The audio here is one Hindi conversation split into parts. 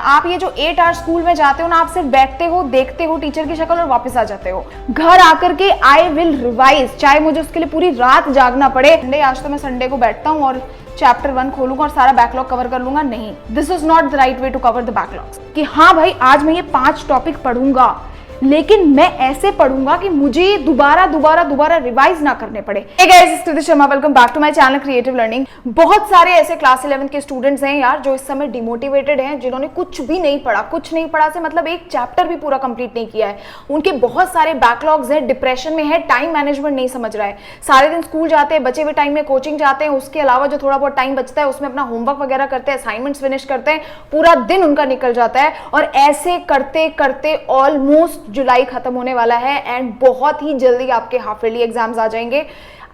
आप ये जो 8 आवर स्कूल में जाते हो ना, आप सिर्फ बैठते हो, देखते हो टीचर की शक्ल और वापस आ जाते हो। घर आकर के आई विल रिवाइज, चाहे मुझे उसके लिए पूरी रात जागना पड़े। आज तो मैं संडे को बैठता हूँ और चैप्टर 1 खोलूंगा और सारा बैकलॉग कवर कर लूंगा। नहीं, this is not the right way to cover the backlogs. कि हाँ भाई, आज मैं ये 5 टॉपिक पढ़ूंगा, लेकिन मैं ऐसे पढ़ूंगा कि मुझे दोबारा रिवाइज ना करने पड़े। Hey guys, Stuti Sharma, welcome back to my channel creative learning. बहुत सारे ऐसे क्लास 11 के स्टूडेंट्स हैं यार जो इस समय डिमोटिवेटेड हैं, जिन्होंने कुछ नहीं पढ़ा से मतलब एक चैप्टर भी पूरा कंप्लीट नहीं किया है। उनके बहुत सारे बैकलॉग्स हैं, डिप्रेशन में है, टाइम मैनेजमेंट नहीं समझ रहा है। सारे दिन स्कूल जाते हैं, बचे हुए टाइम में कोचिंग जाते हैं, उसके अलावा जो थोड़ा बहुत टाइम बचता है उसमें अपना होमवर्क वगैरह करते हैं, असाइनमेंट्स फिनिश करते हैं, पूरा दिन उनका निकल जाता है। और ऐसे करते करते ऑलमोस्ट जुलाई खत्म होने वाला है एंड बहुत ही जल्दी आपके हाफ ईयरली एग्जाम्स आ जाएंगे।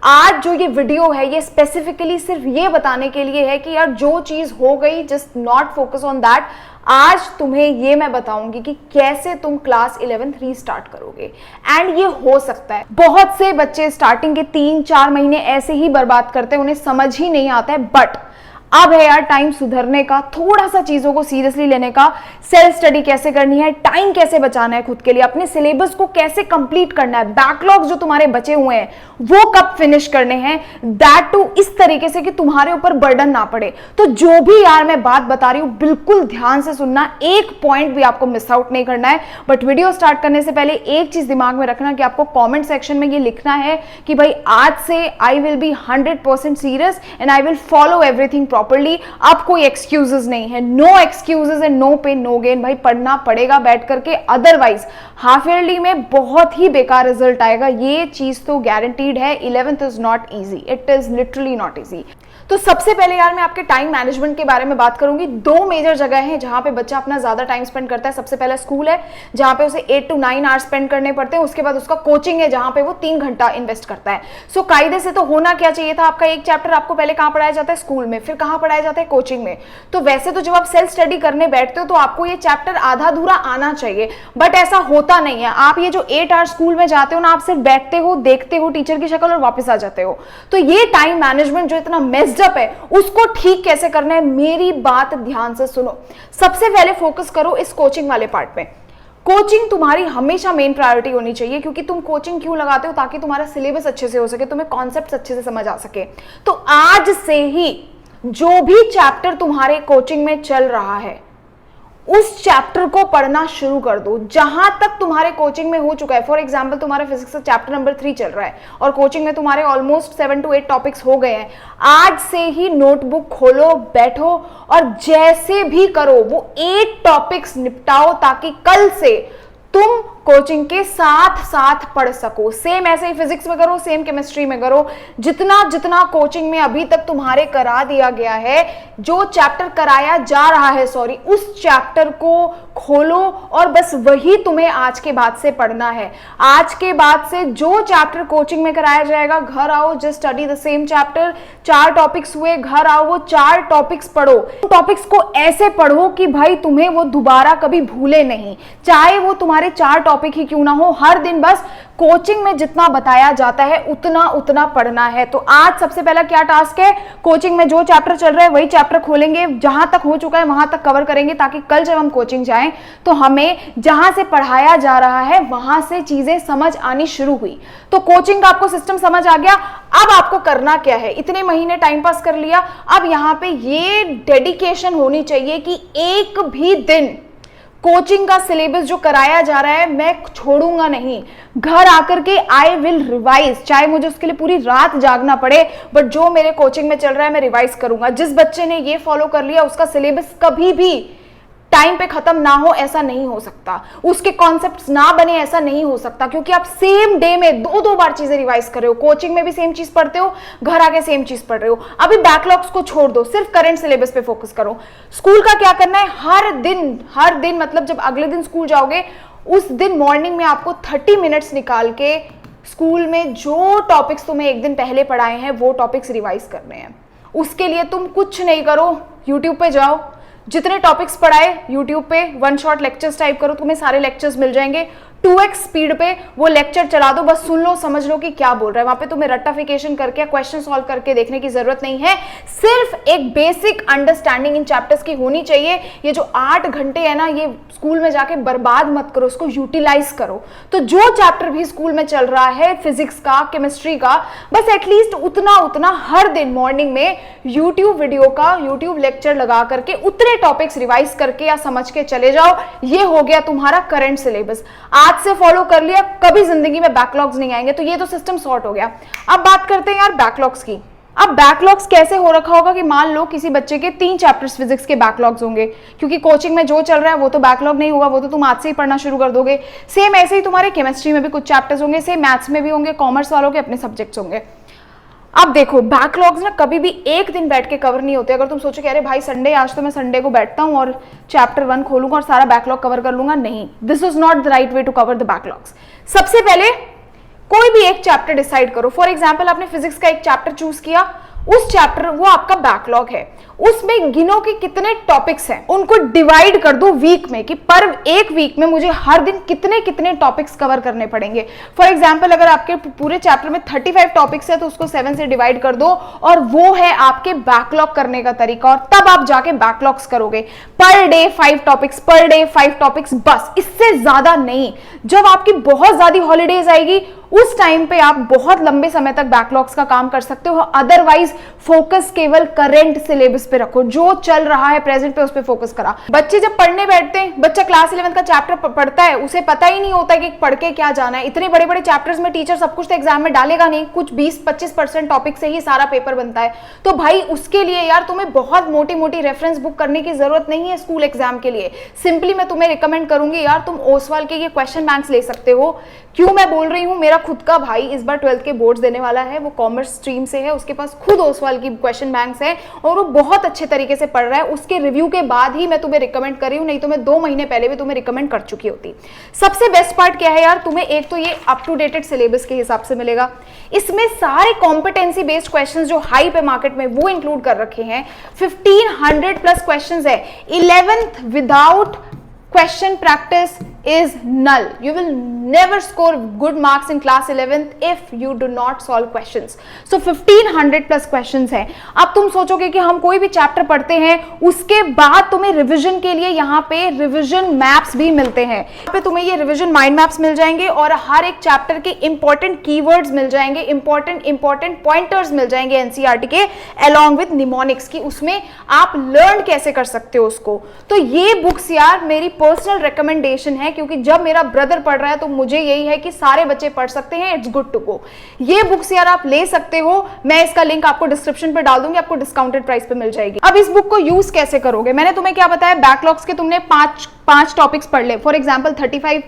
आज जो ये वीडियो है ये स्पेसिफिकली सिर्फ ये बताने के लिए है कि यार जो चीज हो गई, just not focus on that. आज तुम्हें ये मैं बताऊंगी कि कैसे तुम क्लास 11 रीस्टार्ट करोगे। एंड ये हो सकता है, बहुत से बच्चे स्टार्टिंग के 3-4 महीने ऐसे ही बर्बाद करते हैं, उन्हें समझ ही नहीं आता है। बट अब है यार टाइम सुधरने का, थोड़ा सा चीजों को सीरियसली लेने का। सेल्फ स्टडी कैसे करनी है, टाइम कैसे बचाना है खुद के लिए, अपने सिलेबस को कैसे कंप्लीट करना है, बैकलॉग जो तुम्हारे बचे हुए हैं वो कब फिनिश करने हैं, दैट टू इस तरीके से कि तुम्हारे ऊपर बर्डन ना पड़े। तो जो भी यार मैं बात बता रही हूं बिल्कुल ध्यान से सुनना, एक पॉइंट भी आपको मिस आउट नहीं करना है। बट वीडियो स्टार्ट करने से पहले एक चीज दिमाग में रखना कि आपको कॉमेंट सेक्शन में ये लिखना है कि भाई आज से I will be 100% serious and I will follow everything properly. अब कोई एक्सक्यूजेस नहीं है, no excuses and no pain no gain. भाई पढ़ना पड़ेगा बैठ करके, अदरवाइज हाफ ईयरली में बहुत ही बेकार रिजल्ट आएगा। ये चीज तो गारंटीड है। 11th is not easy, it is literally not easy. तो सबसे पहले यार मैं आपके टाइम मैनेजमेंट के बारे में बात करूंगी। 2 मेजर जगह हैं जहां पे बच्चा अपना ज्यादा टाइम स्पेंड करता है। सबसे पहले स्कूल है जहां पे उसे 8 to 9 आवर्स स्पेंड करने पड़ते हैं। उसके बाद उसका कोचिंग है जहां पे वो 3 घंटा इन्वेस्ट करता है। सो कायदे से तो होना क्या चाहिए था, आपका एक चैप्टर आपको पहले कहां पढ़ाया जाता है, स्कूल में, फिर कहां पढ़ाया जाता है, कोचिंग में। तो वैसे तो जब आप सेल्फ स्टडी करने बैठते हो तो आपको ये चैप्टर आधा अधूरा आना चाहिए, बट ऐसा होता नहीं है। आप ये जो 8 आवर्स स्कूल में जाते हो ना, आप सिर्फ बैठते हो, देखते हो टीचर की शक्ल और वापस आ जाते हो। तो ये टाइम मैनेजमेंट जो इतना मेस्ड अप है उसको ठीक कैसे करना है, मेरी बात ध्यान से सुनो। सबसे पहले फोकस करो इस कोचिंग वाले पार्ट पे। कोचिंग तुम्हारी हमेशा मेन प्रायोरिटी होनी चाहिए, क्योंकि तुम कोचिंग क्यों लगाते हो, ताकि तुम्हारा सिलेबस अच्छे से हो सके, तुम्हें कॉन्सेप्ट्स अच्छे से समझ आ सके। तो आज से ही जो भी चैप्टर तुम्हारे कोचिंग में चल रहा है उस चैप्टर को पढ़ना शुरू कर दो जहां तक तुम्हारे कोचिंग में हो चुका है। फॉर एग्जांपल तुम्हारा फिजिक्स का चैप्टर नंबर 3 चल रहा है और कोचिंग में तुम्हारे ऑलमोस्ट 7 to 8 टॉपिक्स हो गए हैं। आज से ही नोटबुक खोलो, बैठो और जैसे भी करो वो 8 टॉपिक्स निपटाओ, ताकि कल से तुम कोचिंग के साथ साथ पढ़ सको। सेम ऐसे ही फिजिक्स में करो, सेम केमिस्ट्री में करो। जितना जितना कोचिंग में अभी तक तुम्हारे करा दिया गया है, जो चैप्टर कराया जा रहा है उस चैप्टर को खोलो और बस वही तुम्हें आज के बाद से पढ़ना है। आज के बाद से जो चैप्टर कोचिंग में कराया जाएगा, घर आओ, just study the same chapter. 4 topics हुए, घर आओ, वो 4 टॉपिक्स पढ़ो। टॉपिक्स को ऐसे पढ़ो कि भाई तुम्हें वो दोबारा कभी भूले नहीं, चाहे वो तुम्हारे 4 टॉपिक ही क्यों ना हो। हर दिन बस कोचिंग में जितना बताया जाता है उतना पढ़ना है। तो आज सबसे पहला क्या टास्क है, कोचिंग में जो चैप्टर चल रहा है वही चैप्टर खोलेंगे, जहां तक हो चुका है वहां तक कवर करेंगे, ताकि कल जब हम कोचिंग जाएं तो हमें जहां से पढ़ाया जा रहा है वहां से चीजें समझ आनी शुरू हुई। तो कोचिंग का आपको सिस्टम समझ आ गया। अब आपको करना क्या है, इतने महीने टाइम पास कर लिया, अब यहां पे ये डेडिकेशन होनी चाहिए कि एक भी दिन कोचिंग का सिलेबस जो कराया जा रहा है मैं छोड़ूंगा नहीं। घर आकर के आई विल रिवाइज, चाहे मुझे उसके लिए पूरी रात जागना पड़े, बट जो मेरे कोचिंग में चल रहा है मैं रिवाइज करूंगा। जिस बच्चे ने ये फॉलो कर लिया उसका सिलेबस कभी भी टाइम पे खत्म ना हो ऐसा नहीं हो सकता, उसके कॉन्सेप्ट्स ना बने ऐसा नहीं हो सकता, क्योंकि आप सेम डे में 2-2 बार चीजें रिवाइज कर रहे हो। कोचिंग में भी सेम चीज पढ़ते हो, घर आके सेम चीज पढ़ रहे हो। अभी बैकलॉग्स को छोड़ दो, सिर्फ करंट सिलेबस पे फोकस करो। स्कूल का क्या करना है, हर दिन मतलब जब अगले दिन स्कूल जाओगे उस दिन मॉर्निंग में आपको 30 मिनट्स निकाल के स्कूल में जो टॉपिक्स तुम्हें एक दिन पहले पढ़ाए हैं वो टॉपिक्स रिवाइज करने हैं। उसके लिए तुम कुछ नहीं करो, यूट्यूब पे जाओ, जितने टॉपिक्स पढ़ाए यूट्यूब पे 1 शॉट लेक्चर्स टाइप करो, तुम्हें सारे लेक्चर्स मिल जाएंगे। 2x स्पीड पे वो लेक्चर चला दो, बस सुन लो, समझ लो कि क्या बोल रहा है। वहां पे तुम्हें रट्टाफिकेशन करके क्वेश्चन सॉल्व करके देखने की जरूरत नहीं है, सिर्फ एक बेसिक अंडरस्टैंडिंग इन चैप्टर्स की होनी चाहिए। ये जो 8 घंटे है ना, ये स्कूल में जाके बर्बाद मत करो, उसको यूटिलाइज करो। तो जो चैप्टर भी स्कूल में चल रहा है, फिजिक्स का, केमिस्ट्री का, बस एटलीस्ट उतना उतना हर दिन मॉर्निंग में यूट्यूब वीडियो का यूट्यूब लेक्चर लगा करके उतने टॉपिक्स रिवाइज करके या समझ के चले जाओ। ये हो गया तुम्हारा करंट सिलेबस। आज से फॉलो कर लिया, कभी जिंदगी में बैकलॉग्स नहीं आएंगे। तो ये तो सिस्टम सॉर्ट हो गया। अब बात करते हैं यार बैकलॉग्स की। अब बैकलॉग्स कैसे हो रखा होगा कि मान लो किसी बच्चे के 3 चैप्टर्स फिजिक्स के बैकलॉग्स होंगे, क्योंकि कोचिंग में जो चल रहा है वो तो बैकलॉग नहीं होगा, वो तो तुम आज से ही पढ़ना शुरू कर दोगे। सेम ऐसे ही तुम्हारे केमिस्ट्री में भी कुछ चैप्टर्स होंगे, सेम मैथ्स में भी होंगे, कॉमर्स वालों के अपने सब्जेक्ट्स होंगे। अब देखो बैकलॉग्स ना कभी भी एक दिन बैठ के कवर नहीं होते। अगर तुम सोचो कि अरे भाई संडे, आज तो मैं संडे को बैठता हूं और चैप्टर 1 खोलूंगा और सारा बैकलॉग कवर कर लूंगा, नहीं, this is not the right way to cover the backlogs. सबसे पहले कोई भी एक चैप्टर डिसाइड करो। फॉर एग्जाम्पल आपने फिजिक्स का एक चैप्टर चूज किया, उस चैप्टर वो आपका बैकलॉग है, उसमें गिनो कि कितने टॉपिक्स हैं, उनको डिवाइड कर दो वीक में कि पर एक वीक में मुझे हर दिन कितने कितने टॉपिक्स कवर करने पड़ेंगे। फॉर एग्जांपल अगर आपके पूरे चैप्टर में 35 टॉपिक्स है तो उसको 7 से डिवाइड कर दो, और वो है आपके बैकलॉग करने का तरीका। और तब आप जाके बैकलॉग्स करोगे। Per day 5 topics, per day 5 topics, बस, इससे ज्यादा नहीं। जब आपकी बहुत ज्यादा हॉलीडेज आएगी उस टाइम पे आप बहुत लंबे समय तक बैकलॉग्स का काम कर सकते हो। अदरवाइज फोकस केवल करंट सिलेबस पे रखो, जो चल रहा है प्रेजेंट पे उस पे फोकस करा। बच्चे जब पढ़ने बैठते हैं, बच्चा क्लास 11 का चैप्टर पढ़ता है, उसे पता ही नहीं होता कि पढ़ के क्या जाना है। इतने बड़े बड़े चैप्टर्स में टीचर सब कुछ तो एग्जाम में डालेगा नहीं, कुछ 20-25% टॉपिक से ही सारा पेपर बनता है। तो भाई उसके लिए यार तुम्हें बहुत मोटी मोटी रेफरेंस बुक करने की जरूरत नहीं है स्कूल एग्जाम के लिए। सिंपली मैं तुम्हें रिकमेंड करूंगी यार, तुम ओसवाल के ये क्वेश्चन बैंक्स ले सकते हो। क्यों मैं बोल रही हूँ, मेरा खुद का भाई इस बार 12th के बोर्ड्स देने वाला है, वो कॉमर्स स्ट्रीम से है, उसके पास खुद ओसवाल की क्वेश्चन बैंक्स है और वो बहुत अच्छे तरीके से पढ़ रहा है। उसके रिव्यू के बाद ही मैं तुम्हें रिकमेंड कर रही हूँ, नहीं तो मैं 2 महीने पहले भी तुम्हें रिकमेंड कर चुकी होती। सबसे बेस्ट पार्ट क्या है यार, तुम्हें एक तो ये अप टू डेटेड सिलेबस के हिसाब से मिलेगा। इसमें सारे कॉम्पिटेंसी बेस्ड क्वेश्चन जो हाई पे मार्केट में वो इंक्लूड कर रखे हैं। 1500 प्लस क्वेश्चन है। 11th without question practice is null. You will never score good marks in class 11th if you do not solve questions. So 1500 plus questions है। अब तुम सोचोगे कि हम कोई भी चैप्टर पढ़ते हैं उसके बाद तुम्हें रिवीजन के लिए यहाँ पे रिवीजन मैप्स भी मिलते हैं। यहाँ पे तुम्हें ये रिवीजन माइंड मैप्स मिल जाएंगे और हर एक चैप्टर के इंपॉर्टेंट कीवर्ड्स मिल जाएंगे, इंपॉर्टेंट पॉइंटर्स मिल जाएंगे एनसीईआरटी के, अलॉन्ग विद निमोनिक्स की। उसमें आप लर्न कैसे कर सकते हो उसको। तो ये बुक्स यार मेरी पर्सनल रिकमेंडेशन है, क्योंकि जब मेरा ब्रदर पढ़ रहा है तो मुझे यही है कि सारे बच्चे पढ़ सकते हैं, इट्स गुड टू गो। ये बुक्स यार आप ले सकते हो, मैं इसका लिंक आपको डिस्क्रिप्शन पे डाल दूंगी, आपको डिस्काउंटेड प्राइस पे मिल जाएगी। अब इस बुक को यूज कैसे करोगे, मैंने तुम्हें क्या बताया, बैकलॉग्स के तुमने 5 टॉपिक्स पढ़ ले। फॉर एग्जाम्पल 35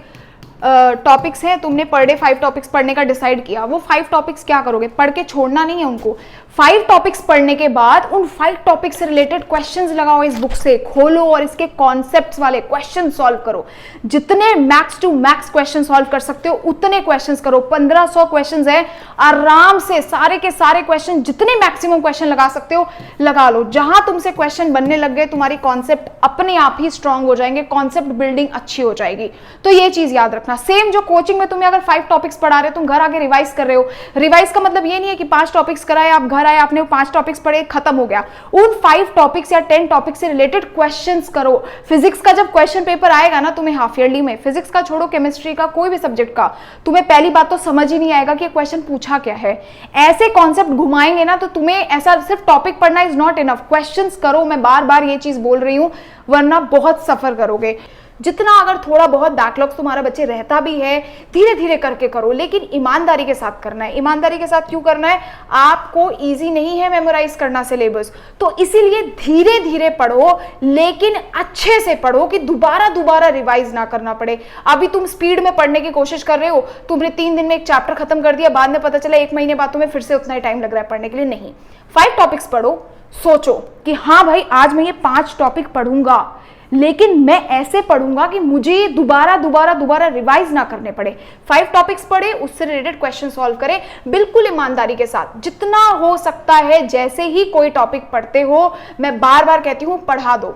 टॉपिक्स हैं, तुमने पर डे 5 टॉपिक्स पढ़ने का डिसाइड किया। वो 5 टॉपिक्स क्या करोगे, पढ़ के छोड़ना नहीं है उनको। 5 टॉपिक्स पढ़ने के बाद उन 5 टॉपिक्स से रिलेटेड क्वेश्चंस लगाओ, इस बुक से खोलो और इसके कॉन्सेप्ट्स वाले क्वेश्चन सॉल्व करो। जितने max to max question solve कर सकते हो उतने क्वेश्चंस करो। 1500 क्वेश्चंस है, आराम से सारे के सारे क्वेश्चन, जितने मैक्सिमम क्वेश्चन लगा सकते हो लगा लो। जहां तुमसे क्वेश्चन बनने लग गए, तुम्हारी कॉन्सेप्ट अपने आप ही स्ट्रांग हो जाएंगे, कॉन्सेप्ट बिल्डिंग अच्छी हो जाएगी। तो ये चीज याद रखना। सेम जो कोचिंग में तुम्हें अगर 5 टॉपिक्स पढ़ा रहे हो, तुम घर आके रिवाइज कर रहे हो। रिवाइज का मतलब ये नहीं है कि 5 टॉपिक्स कराए, आप घर आए, आपने 5 टॉपिक्स पढ़े, खत्म हो गया। उन 5 टॉपिक्स या 10 टॉपिक्स से रिलेटेड क्वेश्चंस करो। फिजिक्स का जब क्वेश्चन पेपर आएगा ना तुम्हें हाफ ईयरली में, फिजिक्स का छोड़ो, केमिस्ट्री का, कोई भी सब्जेक्ट का, तुम्हें पहली बात तो समझ ही नहीं आएगा कि क्वेश्चन पूछा क्या है। ऐसे कॉन्सेप्ट घुमाएंगे ना तो तुम्हें ऐसा सिर्फ टॉपिक पढ़ना इज नॉट इनफ, क्वेश्चंस करो। मैं बार बार ये चीज बोल रही हूं, वरना बहुत सफर करोगे। जितना अगर थोड़ा बहुत बैकलॉग्स तुम्हारा बच्चे रहता भी है, धीरे धीरे करके करो, लेकिन ईमानदारी के साथ करना है। ईमानदारी के साथ क्यों करना है, आपको इजी नहीं है मेमोराइज करना सिलेबस, तो इसीलिए धीरे धीरे पढ़ो, लेकिन अच्छे से पढ़ो कि दोबारा रिवाइज ना करना पड़े। अभी तुम स्पीड में पढ़ने की कोशिश कर रहे हो, तुमने 3 दिन में एक चैप्टर खत्म कर दिया, बाद में पता चला 1 महीने बाद तुम्हें फिर से उतना ही टाइम लग रहा है पढ़ने के लिए। नहीं, 5 टॉपिक्स पढ़ो, सोचो कि हाँ भाई आज मैं ये 5 टॉपिक पढ़ूंगा, लेकिन मैं ऐसे पढ़ूंगा कि मुझे दोबारा रिवाइज ना करने पड़े। 5 टॉपिक्स पढ़े, उससे रिलेटेड क्वेश्चन सॉल्व करें बिल्कुल ईमानदारी के साथ, जितना हो सकता है। जैसे ही कोई टॉपिक पढ़ते हो, मैं बार बार कहती हूं पढ़ा दो,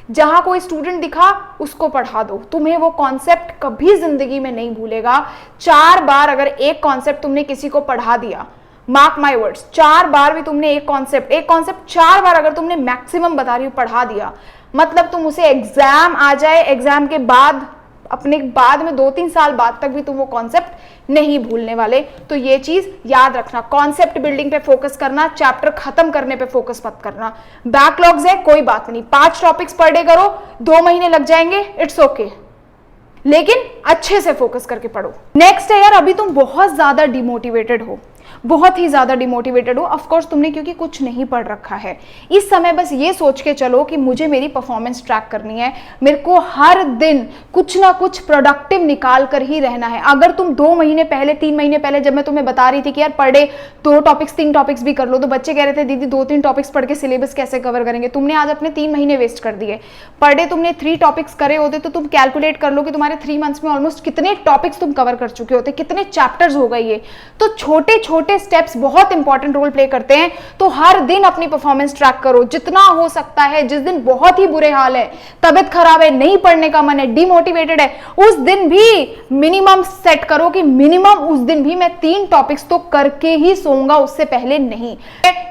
जहां कोई स्टूडेंट दिखा उसको पढ़ा दो, तुम्हें वो कॉन्सेप्ट कभी जिंदगी में नहीं भूलेगा। 4 बार अगर एक कॉन्सेप्ट तुमने किसी को पढ़ा दिया, मार्क माई वर्ड्स, 4 बार भी तुमने एक कॉन्सेप्ट 4 बार अगर तुमने मैक्सिमम बता रही हूं पढ़ा दिया, मतलब तुम उसे एग्जाम आ जाए, एग्जाम के बाद अपने बाद में 2-3 साल बाद तक भी तुम वो कॉन्सेप्ट नहीं भूलने वाले। तो ये चीज याद रखना, कॉन्सेप्ट बिल्डिंग पे फोकस करना, चैप्टर खत्म करने पे फोकस मत करना। बैकलॉग्स है कोई बात नहीं, 5 टॉपिक्स पर डे करो, 2 महीने लग जाएंगे, इट्स ओके, लेकिन अच्छे से फोकस करके पढ़ो। नेक्स्ट है यार, अभी तुम बहुत ज्यादा डिमोटिवेटेड हो, बहुत ही ज्यादा डिमोटिवेटेड हो, ऑफ कोर्स तुमने क्योंकि कुछ नहीं पढ़ रखा है। इस समय बस ये सोच के चलो कि मुझे मेरी परफॉर्मेंस ट्रैक करनी है, मेरे को हर दिन कुछ ना कुछ प्रोडक्टिव निकाल कर ही रहना है। अगर तुम 2 महीने पहले 3 महीने पहले जब मैं तुम्हें बता रही थी कि यार पर डे 2 टॉपिक्स 3 टॉपिक्स भी कर लो, तो बच्चे कह रहे थे दीदी 2-3 टॉपिक्स पढ़ के सिलेबस कैसे कवर करेंगे। तुमने आज अपने 3 महीने वेस्ट कर दिए। पर डे तुमने 3 टॉपिक्स करे होते तो तुम कैलकुलेट कर लो कि तुम्हारे 3 मंथ्स में ऑलमोस्ट कितने टॉपिक्स तुम कवर कर चुके होते, कितने चैप्टर्स हो गए ये। तो छोटे छोटे स्टेप्स बहुत इंपॉर्टेंट रोल प्ले करते हैं। तो हर दिन अपनी परफॉर्मेंस ट्रैक करो जितना हो सकता है। जिस दिन बहुत ही बुरे हाल है, तबीयत खराब है, नहीं पढ़ने का मन है, डिमोटिवेटेड है, उस दिन भी मिनिमम सेट करो कि मिनिमम उस दिन भी मैं 3 टॉपिक्स तो करके ही सोऊंगा, उससे पहले नहीं।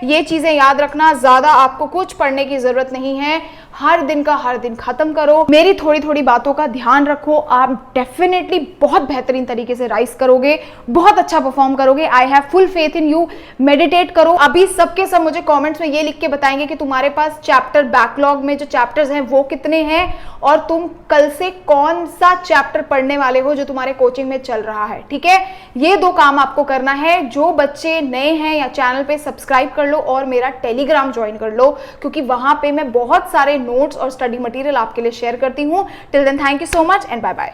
ये चीजें याद रखना, ज्यादा आपको कुछ पढ़ने की जरूरत नहीं है, हर दिन का हर दिन खत्म करो। मेरी थोड़ी थोड़ी बातों का ध्यान रखो, आप डेफिनेटली बहुत बेहतरीन तरीके से राइज करोगे, बहुत अच्छा परफॉर्म करोगे। I have full faith in you. Meditate करो। अभी सबके सब मुझे कमेंट्स में ये लिख के बताएंगे कि तुम्हारे पास चैप्टर बैकलॉग में जो चैप्टर्स हैं वो कितने हैं, और तुम कल से कौन सा चैप्टर पढ़ने वाले हो जो तुम्हारे कोचिंग में चल रहा है। ठीक है, ये 2 काम आपको करना है। जो बच्चे नए हैं या चैनल पे सब्सक्राइब कर लो और मेरा टेलीग्राम ज्वाइन कर लो, क्योंकि वहां पे मैं बहुत सारे नोट्स और स्टडी मटेरियल आपके लिए शेयर करती हूँ। Till then thank you so much and bye bye.